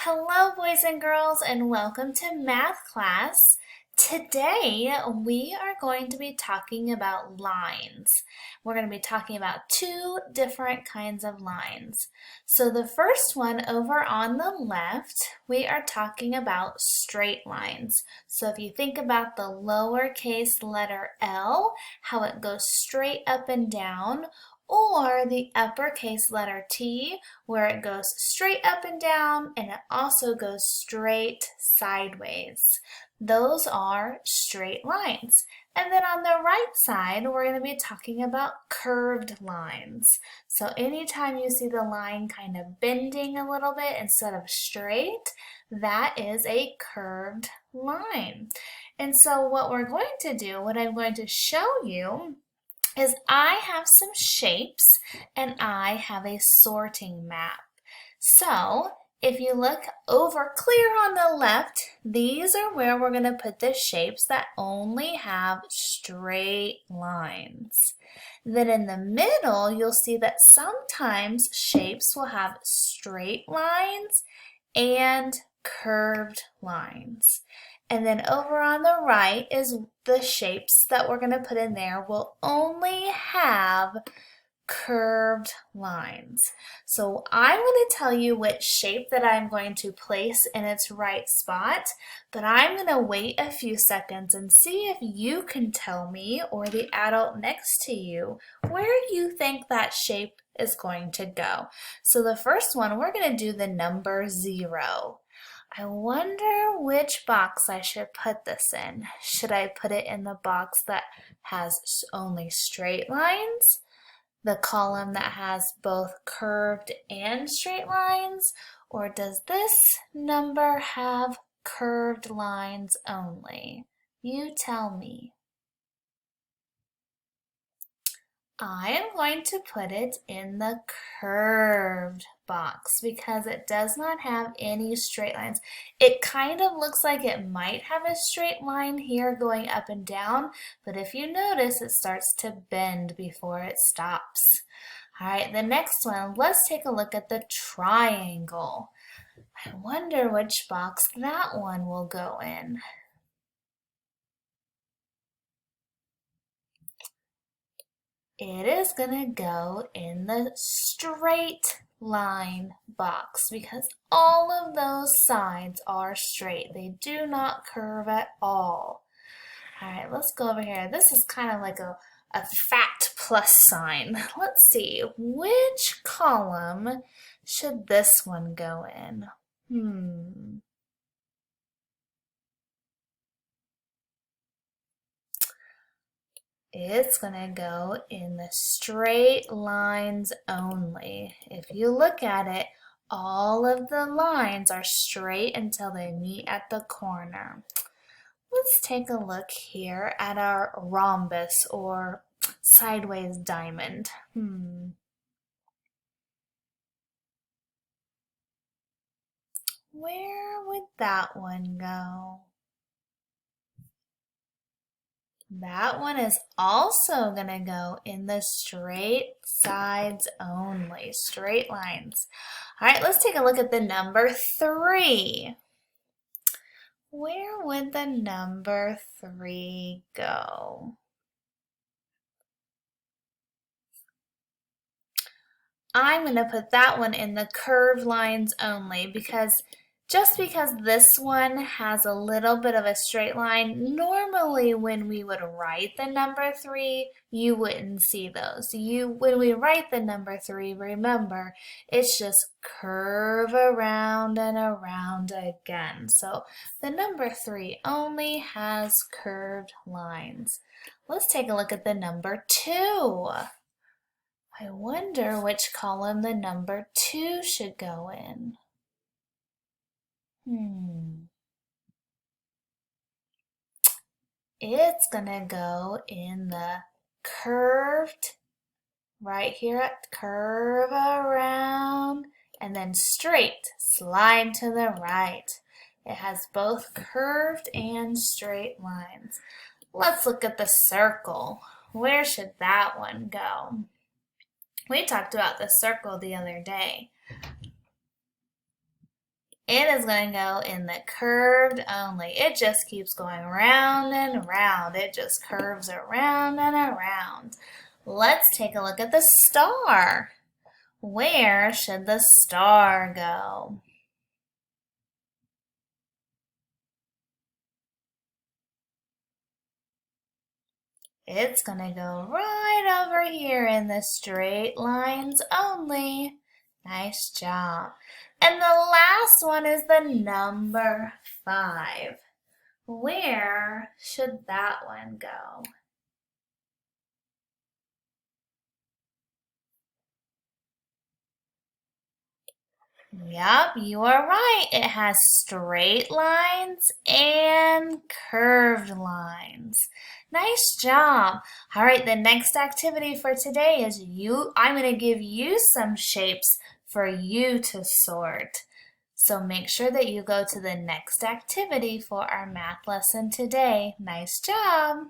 Hello, boys and girls, and welcome to math class. Today, we are going to be talking about lines. We're going to be talking about two different kinds of lines. So the first one over on the left, we are talking about straight lines. So if you think about the lowercase letter L, how it goes straight up and down, or the uppercase letter T, where it goes straight up and down and it also goes straight sideways. Those are straight lines. And then on the right side, we're going to be talking about curved lines. So anytime you see the line kind of bending a little bit instead of straight, that is a curved line. And so what we're going to do, what I'm going to show you, is I have some shapes and I have a sorting map. So if you look over clear on the left, these are where we're going to put the shapes that only have straight lines. Then in the middle, you'll see that sometimes shapes will have straight lines and curved lines. And then over on the right is the shapes that we're going to put in there will only have curved lines. So I'm going to tell you which shape that I'm going to place in its right spot, but I'm going to wait a few seconds and see if you can tell me or the adult next to you where you think that shape is going to go. So the first one, we're going to do the number 0. I wonder which box I should put this in. Should I put it in the box that has only straight lines? The column that has both curved and straight lines? Or does this number have curved lines only? You tell me. I am going to put it in the curved box because it does not have any straight lines. It kind of looks like it might have a straight line here going up and down, but if you notice, it starts to bend before it stops. All right, the next one, let's take a look at the triangle. I wonder which box that one will go in. It is going to go in the straight line box because all of those sides are straight. They do not curve at all. All right, let's go over here. This is kind of like a fat plus sign. Let's see, which column should this one go in? It's going to go in the straight lines only. If you look at it, all of the lines are straight until they meet at the corner. Let's take a look here at our rhombus or sideways diamond. Where would that one go? That one is also going to go in the straight sides only, straight lines. All right, let's take a look at the number 3. Where would the number 3 go? I'm going to put that one in the curved lines only because just because this one has a little bit of a straight line, normally when we would write the number 3, you wouldn't see those. When we write the number 3, remember, it's just curve around and around again. So the number 3 only has curved lines. Let's take a look at the number 2. I wonder which column the number 2 should go in. It's gonna go in the curved, right here at curve around, and then straight, slide to the right. It has both curved and straight lines. Let's look at the circle. Where should that one go? We talked about the circle the other day. It is going to go in the curved only. It just keeps going round and round. It just curves around and around. Let's take a look at the star. Where should the star go? It's going to go right over here in the straight lines only. Nice job. And the last one is the number 5. Where should that one go? Yep, you are right. It has straight lines and curved lines. Nice job. All right, the next activity for today is I'm going to give you some shapes for you to sort. So make sure that you go to the next activity for our math lesson today. Nice job.